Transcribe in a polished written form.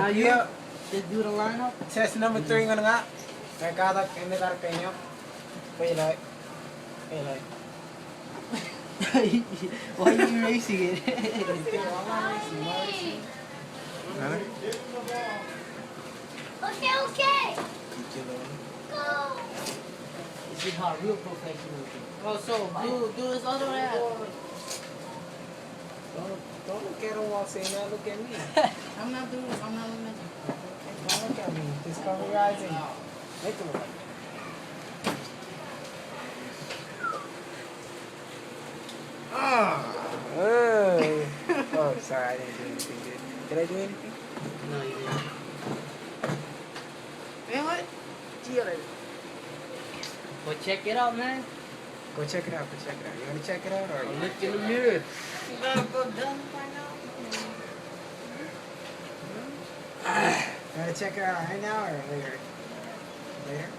Now you Yeah. just do the lineup. Test number 3 nga na nga. Kaya hindi ka kayo. Pilay. Pilay. Why are you erasing it? Ano? Okay. Go. This is how real professional do. Oh, so do this other way. Don't look at him while saying that. Look at me. I'm not doing it. I'm not looking at you. Don't look at me. Just cover your eyes and make them look. Oh, sorry, I didn't do anything, dude. Did I do anything? No, you didn't. Man, what? Gee, But check it out, man. Go check it out. Go check it out. You want to check it out or? Look in the mirror. You gotta go down right now. You want to check it out right now or later? Later?